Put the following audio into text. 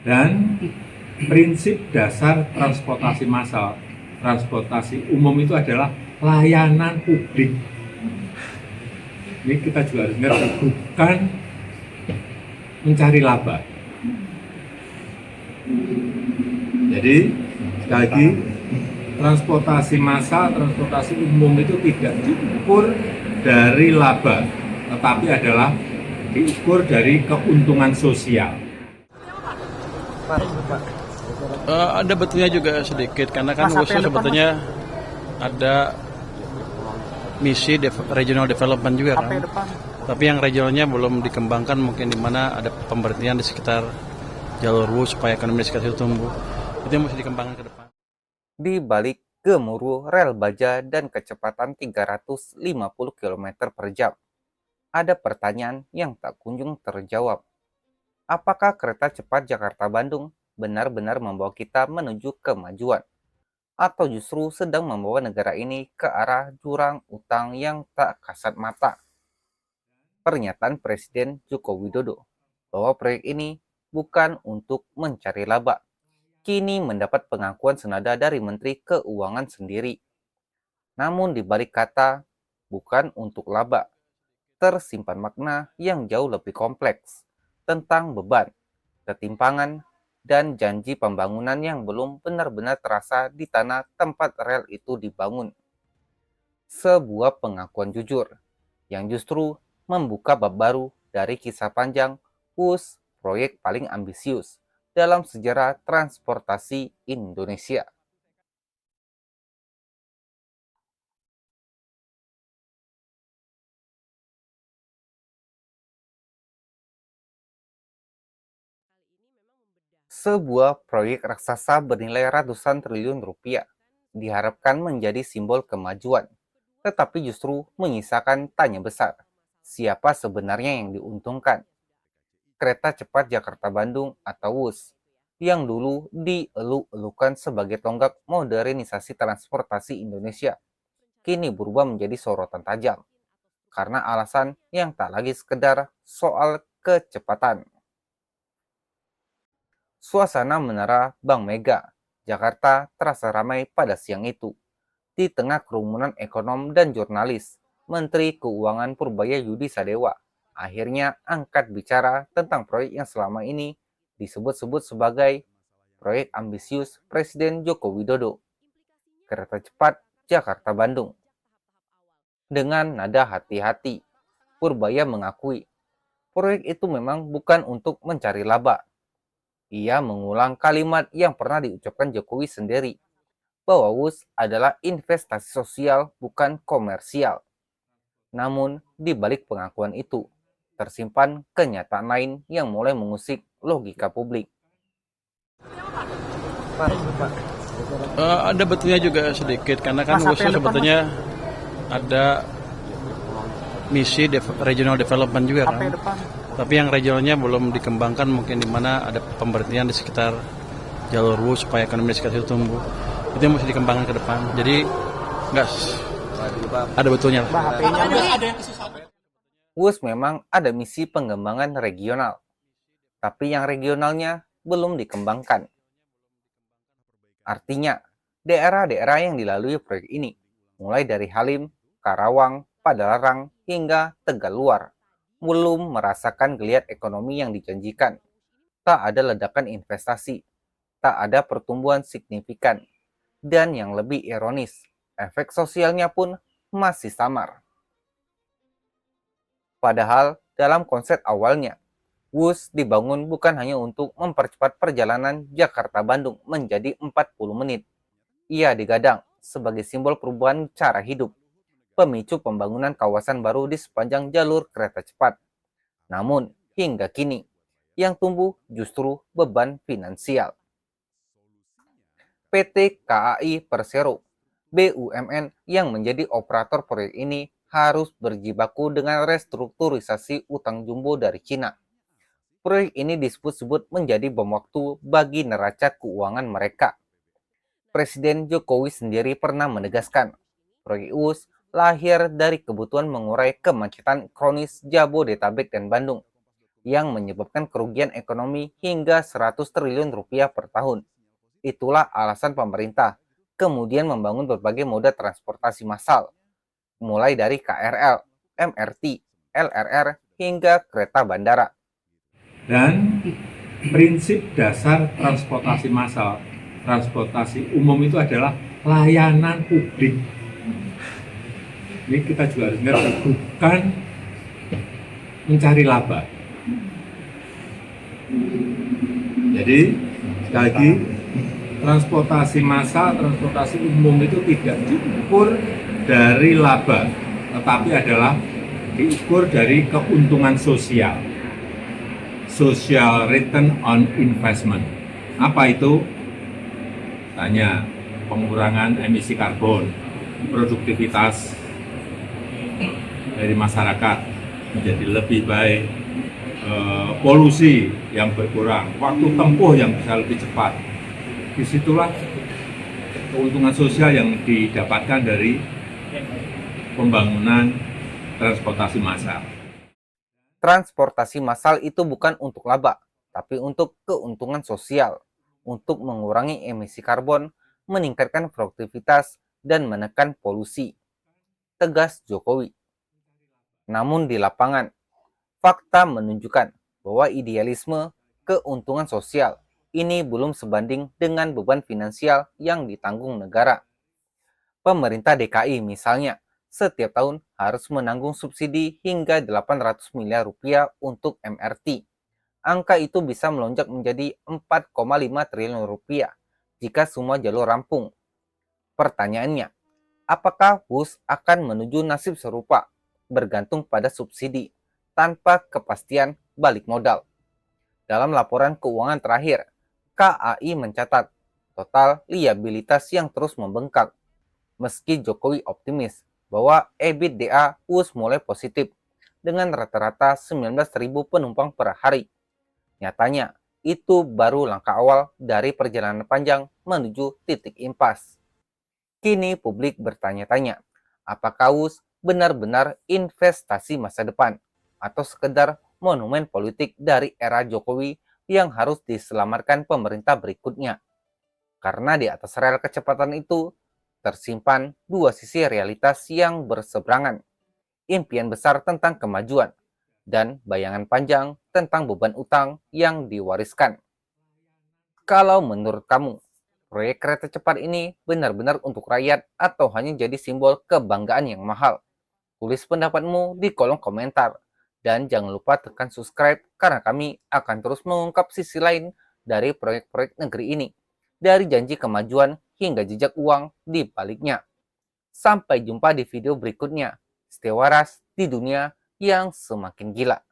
Dan prinsip dasar transportasi massal, transportasi umum itu adalah layanan publik. Ini kita juga harus ngerti, bukan mencari laba. Jadi sekali lagi, transportasi massal, transportasi umum itu tidak diukur dari laba, tetapi adalah diukur dari keuntungan sosial. Ada betulnya juga sedikit, karena kan USU sebetulnya ada misi regional development juga kan. Tapi yang regionalnya belum dikembangkan, mungkin di mana ada pemberhentian di sekitar jalur WUS supaya ekonomi di sekitar itu tumbuh. Itu yang mesti dikembangkan ke depan. Di balik gemuruh rel baja dan kecepatan 350 km per jam, ada pertanyaan yang tak kunjung terjawab. Apakah kereta cepat Jakarta-Bandung benar-benar membawa kita menuju kemajuan? Atau justru sedang membawa negara ini ke arah jurang utang yang tak kasat mata? Pernyataan Presiden Joko Widodo bahwa proyek ini bukan untuk mencari laba, kini mendapat pengakuan senada dari Menteri Keuangan sendiri. Namun di balik kata bukan untuk laba, tersimpan makna yang jauh lebih kompleks tentang beban, ketimpangan, dan janji pembangunan yang belum benar-benar terasa di tanah tempat rel itu dibangun. Sebuah pengakuan jujur yang justru membuka bab baru dari kisah panjang WUS, proyek paling ambisius dalam sejarah transportasi Indonesia. Sebuah proyek raksasa bernilai ratusan triliun rupiah diharapkan menjadi simbol kemajuan, tetapi justru menyisakan tanya besar. Siapa sebenarnya yang diuntungkan? Kereta cepat Jakarta-Bandung atau WUS, yang dulu dieluk-elukan sebagai tonggak modernisasi transportasi Indonesia, kini berubah menjadi sorotan tajam karena alasan yang tak lagi sekedar soal kecepatan. Suasana Menara Bank Mega, Jakarta terasa ramai pada siang itu. Di tengah kerumunan ekonom dan jurnalis, Menteri Keuangan Purbaya Yudi Sadewa akhirnya angkat bicara tentang proyek yang selama ini disebut-sebut sebagai proyek ambisius Presiden Joko Widodo, kereta cepat Jakarta-Bandung. Dengan nada hati-hati, Purbaya mengakui proyek itu memang bukan untuk mencari laba. Ia mengulang kalimat yang pernah diucapkan Jokowi sendiri, bahwa WUS adalah investasi sosial bukan komersial. Namun, di balik pengakuan itu, tersimpan kenyataan lain yang mulai mengusik logika publik. Ada betulnya juga sedikit, karena kan USU sebetulnya ada misi regional development juga kan. Tapi yang regionalnya belum dikembangkan, mungkin di mana ada pemberhentian di sekitar jalur WUS supaya ekonomi di sekitar itu tumbuh. Itu yang mesti dikembangkan ke depan. Jadi nggak ada betulnya. WUS memang ada misi pengembangan regional, tapi yang regionalnya belum dikembangkan. Artinya, daerah-daerah yang dilalui proyek ini, mulai dari Halim, Karawang, Padalarang, hingga Tegaluar, belum merasakan geliat ekonomi yang dijanjikan. Tak ada ledakan investasi, tak ada pertumbuhan signifikan, dan yang lebih ironis, efek sosialnya pun masih samar. Padahal dalam konsep awalnya, WUS dibangun bukan hanya untuk mempercepat perjalanan Jakarta-Bandung menjadi 40 menit. Ia digadang sebagai simbol perubahan cara hidup, pemicu pembangunan kawasan baru di sepanjang jalur kereta cepat. Namun, hingga kini, yang tumbuh justru beban finansial. PT KAI Persero, BUMN yang menjadi operator proyek ini harus berjibaku dengan restrukturisasi utang jumbo dari Cina. Proyek ini disebut-sebut menjadi bom waktu bagi neraca keuangan mereka. Presiden Jokowi sendiri pernah menegaskan, proyek WUS lahir dari kebutuhan mengurai kemacetan kronis Jabodetabek dan Bandung, yang menyebabkan kerugian ekonomi hingga 100 triliun rupiah per tahun. Itulah alasan pemerintah kemudian membangun berbagai moda transportasi massal, mulai dari KRL, MRT, LRR, hingga kereta bandara. Dan prinsip dasar transportasi massal, transportasi umum itu adalah layanan publik. Ini kita juga harus ingat, bukan mencari laba. Jadi, sekali lagi, transportasi massal, transportasi umum itu tidak diukur dari laba, tetapi adalah diukur dari keuntungan sosial. Social return on investment. Apa itu? Tanya, pengurangan emisi karbon, produktivitas dari masyarakat menjadi lebih baik, polusi yang berkurang, waktu tempuh yang bisa lebih cepat. Disitulah keuntungan sosial yang didapatkan dari pembangunan transportasi massal. Transportasi massal itu bukan untuk laba, tapi untuk keuntungan sosial, untuk mengurangi emisi karbon, meningkatkan produktivitas, dan menekan polusi. Tegas Jokowi. Namun di lapangan, fakta menunjukkan bahwa idealisme keuntungan sosial ini belum sebanding dengan beban finansial yang ditanggung negara. Pemerintah DKI misalnya, setiap tahun harus menanggung subsidi hingga 800 miliar rupiah untuk MRT. Angka itu bisa melonjak menjadi 4,5 triliun rupiah jika semua jalur rampung. Pertanyaannya, apakah WUS akan menuju nasib serupa, bergantung pada subsidi, tanpa kepastian balik modal? Dalam laporan keuangan terakhir, KAI mencatat total liabilitas yang terus membengkak. Meski Jokowi optimis bahwa EBITDA WUS mulai positif dengan rata-rata 19.000 penumpang per hari. Nyatanya, itu baru langkah awal dari perjalanan panjang menuju titik impas. Kini publik bertanya-tanya, apakah WUS benar-benar investasi masa depan atau sekedar monumen politik dari era Jokowi yang harus diselamatkan pemerintah berikutnya? Karena di atas rel kecepatan itu tersimpan dua sisi realitas yang berseberangan. Impian besar tentang kemajuan dan bayangan panjang tentang beban utang yang diwariskan. Kalau menurut kamu, proyek kereta cepat ini benar-benar untuk rakyat atau hanya jadi simbol kebanggaan yang mahal? Tulis pendapatmu di kolom komentar. Dan jangan lupa tekan subscribe karena kami akan terus mengungkap sisi lain dari proyek-proyek negeri ini. Dari janji kemajuan hingga jejak uang di baliknya. Sampai jumpa di video berikutnya. Stay waras di dunia yang semakin gila.